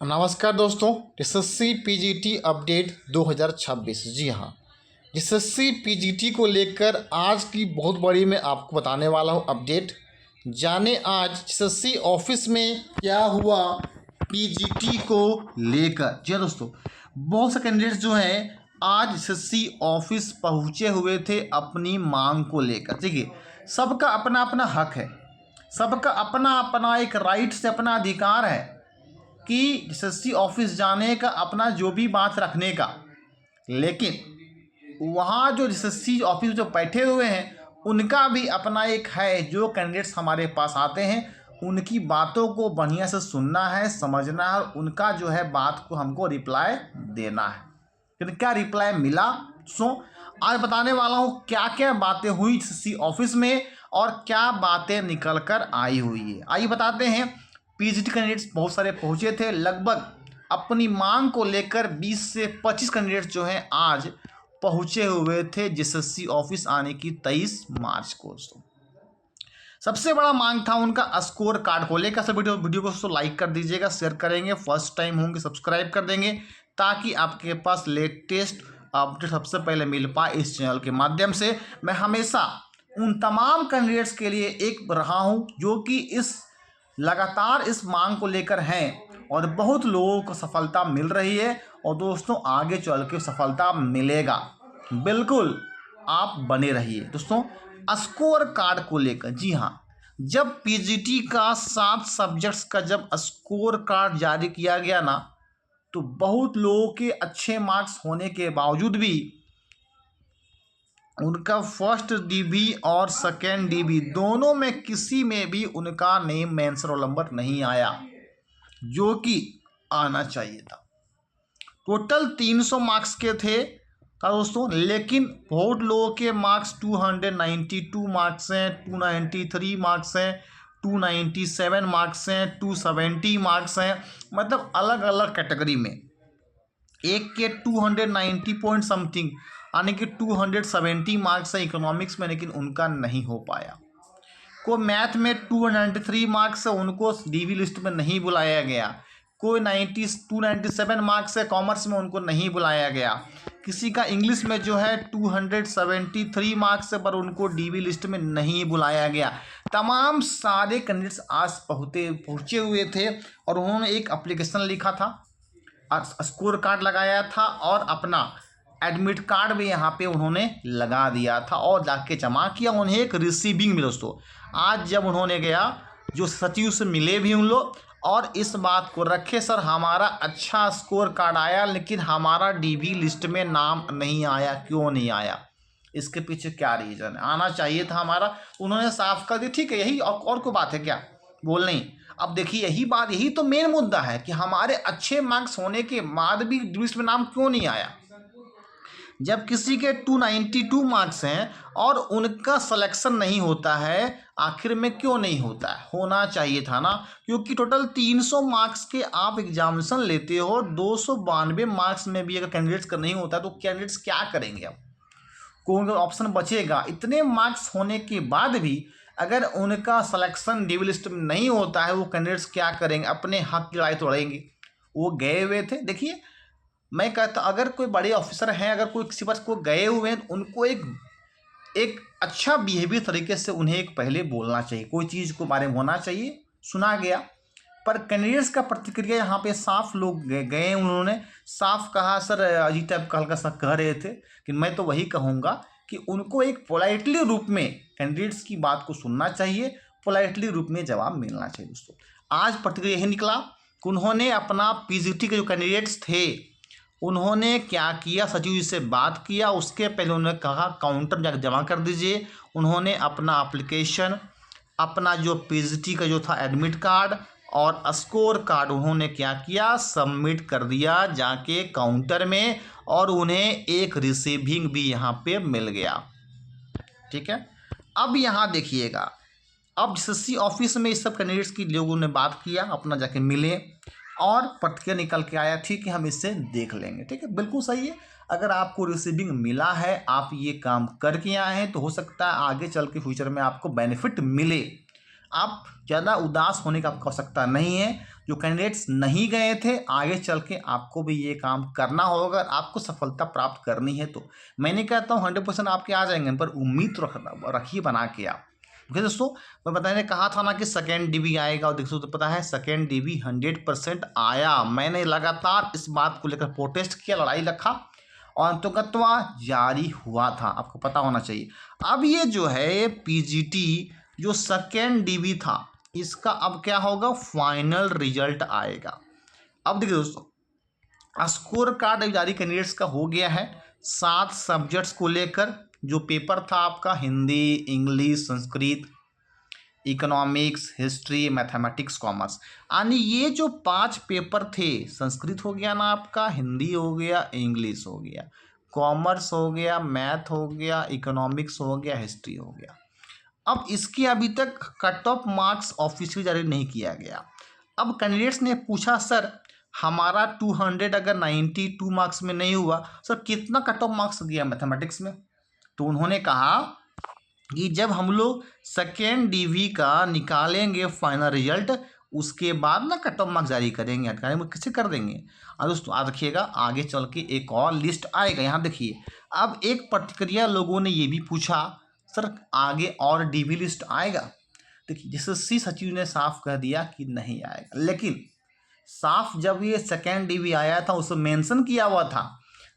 नमस्कार दोस्तों। SSC PGT update 2026। जी हाँ, एसएससी पीजीटी को लेकर आज की बहुत बड़ी मैं आपको बताने वाला हूँ अपडेट। जाने आज एसएससी ऑफिस में क्या हुआ पीजीटी को लेकर। जी हाँ दोस्तों, बहुत से कैंडिडेट्स जो हैं आज एसएससी ऑफिस पहुँचे हुए थे अपनी मांग को लेकर। देखिए, सबका अपना अपना हक है, सबका अपना अपना एक राइट से अपना अधिकार है कि एसएससी ऑफिस जाने का, अपना जो भी बात रखने का। लेकिन वहाँ जो एसएससी ऑफिस जो बैठे हुए हैं उनका भी अपना एक है। जो कैंडिडेट्स हमारे पास आते हैं उनकी बातों को बढ़िया से सुनना है, समझना है, और उनका जो है बात को हमको रिप्लाई देना है। लेकिन क्या रिप्लाई मिला? आज बताने वाला हूँ क्या क्या बातें हुई एसएससी ऑफिस में और क्या बातें निकल कर आई हुई है। आइए बताते हैं। पीजीटी कैंडिडेट्स बहुत सारे पहुंचे थे, लगभग अपनी मांग को लेकर 20 से 25 कैंडिडेट्स जो हैं आज पहुंचे हुए थे एसएससी ऑफिस आने की 23 मार्च को। सबसे बड़ा मांग था उनका स्कोर कार्ड को लेकर। सब वीडियो को लाइक कर दीजिएगा, शेयर करेंगे, फर्स्ट टाइम होंगे सब्सक्राइब कर देंगे ताकि आपके पास लेटेस्ट अपडेट सबसे पहले मिल पाए इस चैनल के माध्यम से। मैं हमेशा उन तमाम कैंडिडेट्स के लिए एक रहा हूं जो कि लगातार इस मांग को लेकर हैं और बहुत लोगों को सफलता मिल रही है और दोस्तों आगे चल के सफलता मिलेगा। बिल्कुल आप बने रहिए दोस्तों। स्कोर कार्ड को लेकर, जी हाँ, जब पीजीटी का 7 सब्जेक्ट्स का जब स्कोर कार्ड जारी किया गया ना, तो बहुत लोगों के अच्छे मार्क्स होने के बावजूद भी उनका फर्स्ट डीबी और सेकेंड डीबी दोनों में किसी में भी उनका नेम मेंशन रोल नंबर नहीं आया, जो कि आना चाहिए था। टोटल 300 मार्क्स के थे दोस्तों, लेकिन बहुत लोगों के मार्क्स 292 मार्क्स हैं, 293 मार्क्स हैं, 297 मार्क्स हैं, 270 मार्क्स हैं। मतलब अलग अलग कैटेगरी में एक के 290 पॉइंट समथिंग यानी कि 270 मार्क्स है इकोनॉमिक्स में, लेकिन उनका नहीं हो पाया। कोई मैथ में 293 मार्क्स है, उनको डीवी लिस्ट में नहीं बुलाया गया। कोई 297 मार्क्स है कॉमर्स में, उनको नहीं बुलाया गया। किसी का इंग्लिश में जो है 273 मार्क्स है पर उनको डीवी लिस्ट में नहीं बुलाया गया। तमाम सारे कैंडिडेट्स आज पहुँचे हुए थे और उन्होंने एक एप्लीकेशन लिखा था, स्कोर कार्ड लगाया था और अपना एडमिट कार्ड भी यहाँ पे उन्होंने लगा दिया था और जाके जमा किया। उन्हें एक रिसीविंग मिला दोस्तों। आज जब उन्होंने गया, जो सचिव से मिले भी उन लोग और इस बात को रखे, सर हमारा अच्छा स्कोर कार्ड आया लेकिन हमारा डीवी लिस्ट में नाम नहीं आया, क्यों नहीं आया, इसके पीछे क्या रीज़न है, आना चाहिए था हमारा। उन्होंने साफ कर दी, ठीक है यही और कोई बात है क्या, बोल नहीं। अब देखिए यही बात, यही तो मेन मुद्दा है कि हमारे अच्छे मार्क्स होने के बाद भी लिस्ट में नाम क्यों नहीं आया। जब किसी के 292 मार्क्स हैं और उनका सिलेक्शन नहीं होता है, आखिर में क्यों नहीं होता है? होना चाहिए था ना, क्योंकि टोटल 300 मार्क्स के आप एग्जामिनेशन लेते हो, 292 मार्क्स में भी अगर कैंडिडेट्स का नहीं होता तो कैंडिडेट्स क्या करेंगे? अब कौन ऑप्शन बचेगा? इतने मार्क्स होने के बाद भी अगर उनका सिलेक्शन डीवी लिस्ट में नहीं होता है, वो कैंडिडेट्स क्या करेंगे? अपने हक की लड़ाई तोड़ेंगे। वो गए हुए थे। देखिए मैं कहता अगर कोई बड़े ऑफिसर हैं, अगर कोई किसी पास को गए हुए हैं, उनको एक अच्छा बिहेवियर तरीके से उन्हें एक पहले बोलना चाहिए, कोई चीज़ को बारे में होना चाहिए। सुना गया, पर कैंडिडेट्स का प्रतिक्रिया यहाँ पे साफ लोग गए, उन्होंने साफ कहा, सर अजीत टाइप का हल्का सा कह रहे थे कि मैं तो वही कहूँगा कि उनको एक पोलाइटली रूप में कैंडिडेट्स की बात को सुनना चाहिए, पोलाइटली रूप में जवाब मिलना चाहिए। दोस्तों आज प्रतिक्रिया यही निकला कि उन्होंने अपना पीजीटी के जो कैंडिडेट्स थे उन्होंने क्या किया, सचिव जी से बात किया, उसके पहले उन्होंने कहा काउंटर जाकर जमा कर दीजिए। उन्होंने अपना एप्लीकेशन, अपना जो पीजीटी का जो था एडमिट कार्ड और स्कोर कार्ड उन्होंने क्या किया, सबमिट कर दिया जाके काउंटर में, और उन्हें एक रिसीविंग भी यहाँ पे मिल गया। ठीक है, अब यहाँ देखिएगा, अब एसएससी ऑफिस में इस सब कैंडिडेट्स की लोगों ने बात किया, अपना जाके मिले और प्रतिक्रिया निकल के आया, ठीक है हम इससे देख लेंगे। ठीक है, बिल्कुल सही है। अगर आपको रिसीविंग मिला है, आप ये काम करके आए हैं, तो हो सकता है आगे चल के फ्यूचर में आपको बेनिफिट मिले। आप ज़्यादा उदास होने का आपको आवश्यकता नहीं है। जो कैंडिडेट्स नहीं गए थे, आगे चल के आपको भी ये काम करना होगा अगर आपको सफलता प्राप्त करनी है तो। मैं नहीं कहता हूँ 100% आपके आ जाएंगे, पर उम्मीद तो रखिए बना के आप। ओके दोस्तों, मैं बताने कहा था ना कि सेकेंड डीबी आएगा, और देखो तो पता है सेकेंड डीबी 100% आया। मैंने लगातार इस बात को लेकर प्रोटेस्ट किया, लड़ाई रखा, और अंततः जारी हुआ था, आपको पता होना चाहिए। अब ये जो है पीजीटी जो सेकेंड डीबी था, इसका अब क्या होगा, फाइनल रिजल्ट आएगा। अब देखिए दोस्तों, स्कोर कार्ड जारी कैंडिडेट्स का हो गया है 7 सब्जेक्ट्स को लेकर। जो पेपर था आपका Hindi, English, Sanskrit, economics, history, mathematics, commerce, यानी ये जो 5 पेपर थे, संस्कृत हो गया ना आपका, हिंदी हो गया, इंग्लिश हो गया, कॉमर्स हो गया, मैथ हो गया, इकोनॉमिक्स हो गया, हिस्ट्री हो गया। अब इसके अभी तक कट ऑफ मार्क्स ऑफिशियली जारी नहीं किया गया। अब कैंडिडेट्स ने पूछा सर हमारा 200 अगर 92 मार्क्स में नहीं हुआ, सर कितना कट ऑफ मार्क्स गया मैथमेटिक्स में? तो उन्होंने कहा कि जब हम लोग सेकेंड डीवी का निकालेंगे फाइनल रिजल्ट, उसके बाद ना कट ऑफ मार्क्स जारी करेंगे। कैसे कर देंगे? और दोस्तों आज रखिएगा, आगे चल के एक और लिस्ट आएगा। यहाँ देखिए, अब एक प्रतिक्रिया लोगों ने ये भी पूछा सर आगे और डीवी लिस्ट आएगा? देखिए एसएससी सचिव ने साफ कह दिया कि नहीं आएगा, लेकिन साफ जब ये सेकेंड डीवी आया था उसमें मेंशन किया हुआ था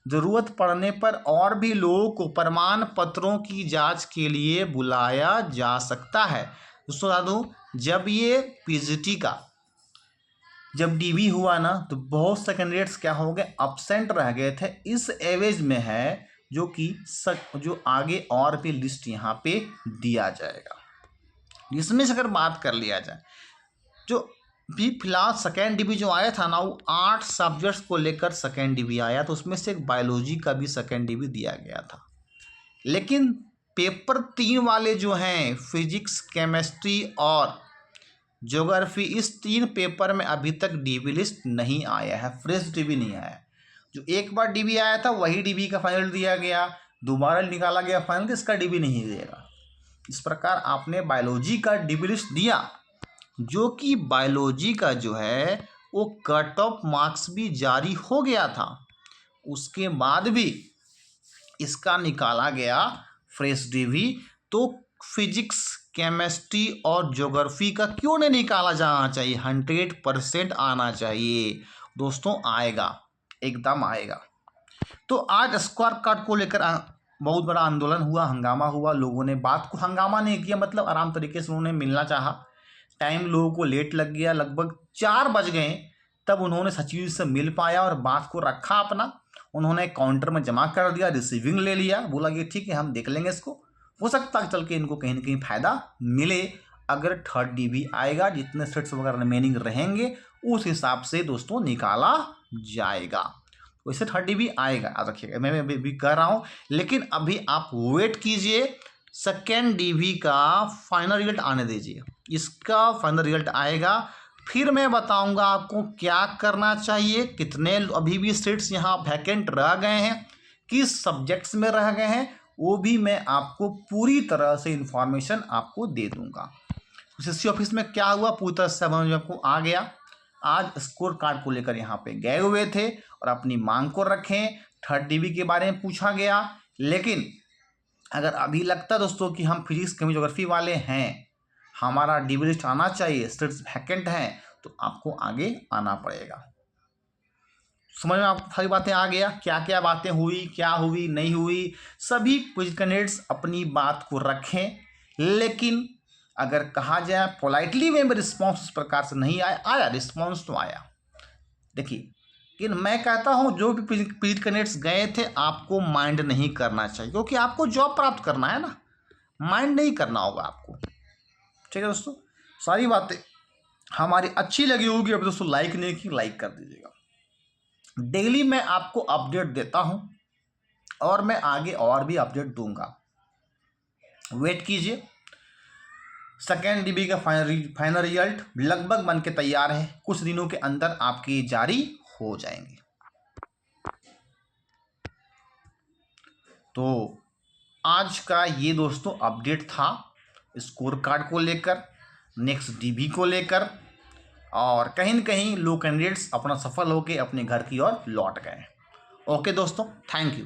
जरूरत पड़ने पर और भी लोगों को प्रमाण पत्रों की जांच के लिए बुलाया जा सकता है। दोस्तों बता दूं, जब ये पीजीटी का जब डीवी हुआ ना, तो बहुत से कैंडिडेट्स क्या हो गए, अब्सेंट रह गए थे। इस एवज में है जो कि जो आगे और भी लिस्ट यहाँ पे दिया जाएगा। इसमें से अगर बात कर लिया जाए, जो भी फिलहाल सेकेंड डीवी जो आया था ना, वो 8 सब्जेक्ट्स को लेकर सेकेंड डीवी आया, तो उसमें से एक बायोलॉजी का भी सेकेंड डीवी दिया गया था। लेकिन पेपर 3 वाले जो हैं, फिजिक्स, केमिस्ट्री और ज्योग्राफी, इस 3 पेपर में अभी तक डीवी लिस्ट नहीं आया है, फ्रेश डीवी नहीं आया। जो एक बार डीवी आया था वही डीवी का फाइनल दिया गया, दोबारा निकाला गया फाइनल, तो इसका डीवी नहीं देगा। इस प्रकार आपने बायोलॉजी का डीवी लिस्ट दिया, जो कि बायोलॉजी का जो है वो कट ऑफ मार्क्स भी जारी हो गया था, उसके बाद भी इसका निकाला गया फ्रेश डीवी। तो फिजिक्स, केमिस्ट्री और ज्योग्राफी का क्यों नहीं निकाला जाना चाहिए? 100% आना चाहिए दोस्तों, आएगा, एकदम आएगा। तो आज स्कोर कार्ड को लेकर बहुत बड़ा आंदोलन हुआ, हंगामा हुआ। लोगों ने बात को हंगामा नहीं किया, मतलब आराम तरीके से उन्होंने मिलना चाहा। टाइम लोगों को लेट लग गया, लगभग 4 बज गए, तब उन्होंने सचिव से मिल पाया और बात को रखा अपना। उन्होंने काउंटर में जमा कर दिया, रिसीविंग ले लिया, बोला कि ठीक है हम देख लेंगे इसको, हो सकता है चल के इनको कहीं ना कहीं फ़ायदा मिले। अगर थर्ड डीवी आएगा, जितने सीट्स वगैरह रिमेनिंग रहेंगे उस हिसाब से दोस्तों निकाला जाएगा। वैसे थर्ड डीवी आएगा, याद रखिएगा, मैं भी कह रहा हूँ। लेकिन अभी आप वेट कीजिए, सेकेंड डीवी का फाइनल रिजल्ट आने दीजिए। इसका फाइनल रिजल्ट आएगा, फिर मैं बताऊंगा आपको क्या करना चाहिए, कितने अभी भी सीट्स यहाँ वैकेंट रह गए हैं, किस सब्जेक्ट्स में रह गए हैं, वो भी मैं आपको पूरी तरह से इंफॉर्मेशन आपको दे दूंगा। एसएससी ऑफिस में क्या हुआ पूरी तरह से समझ में आपको आ गया। आज स्कोर कार्ड को लेकर यहाँ पे गए हुए थे और अपनी मांग को रखें। थर्ड डीवी के बारे में पूछा गया, लेकिन अगर अभी लगता है दोस्तों कि हम फिजिक्स, केमिस्ट्री, ज्योग्राफी वाले हैं, हमारा डीवी लिस्ट आना चाहिए, सीट्स वैकेंट हैं, तो आपको आगे आना पड़ेगा। समझ में आपको सारी बातें आ गया, क्या क्या बातें हुई, क्या हुई नहीं हुई। सभी कैंडिडेट्स अपनी बात को रखें, लेकिन अगर कहा जाए पोलाइटली वे में रिस्पॉन्स उस प्रकार से नहीं आया, रिस्पॉन्स तो आया। देखिए, लेकिन मैं कहता हूं जो भी पीजी कैंडिडेट्स गए थे, आपको माइंड नहीं करना चाहिए, क्योंकि आपको जॉब प्राप्त करना है ना, माइंड नहीं करना होगा आपको। ठीक है दोस्तों, सारी बातें हमारी अच्छी लगी होगी, अब दोस्तों लाइक नहीं की, लाइक कर दीजिएगा। डेली मैं आपको अपडेट देता हूं और मैं आगे और भी अपडेट दूंगा, वेट कीजिए। सेकेंड डीबी का फाइनल रिजल्ट लगभग बन के तैयार है, कुछ दिनों के अंदर आपके जारी हो जाएंगे। तो आज का ये दोस्तों अपडेट था स्कोर कार्ड को लेकर। नेक्स्ट डीबी को लेकर, और कहीं न कहीं लो कैंडिडेट्स अपना सफल होकर अपने घर की ओर लौट गए। ओके दोस्तों, थैंक यू।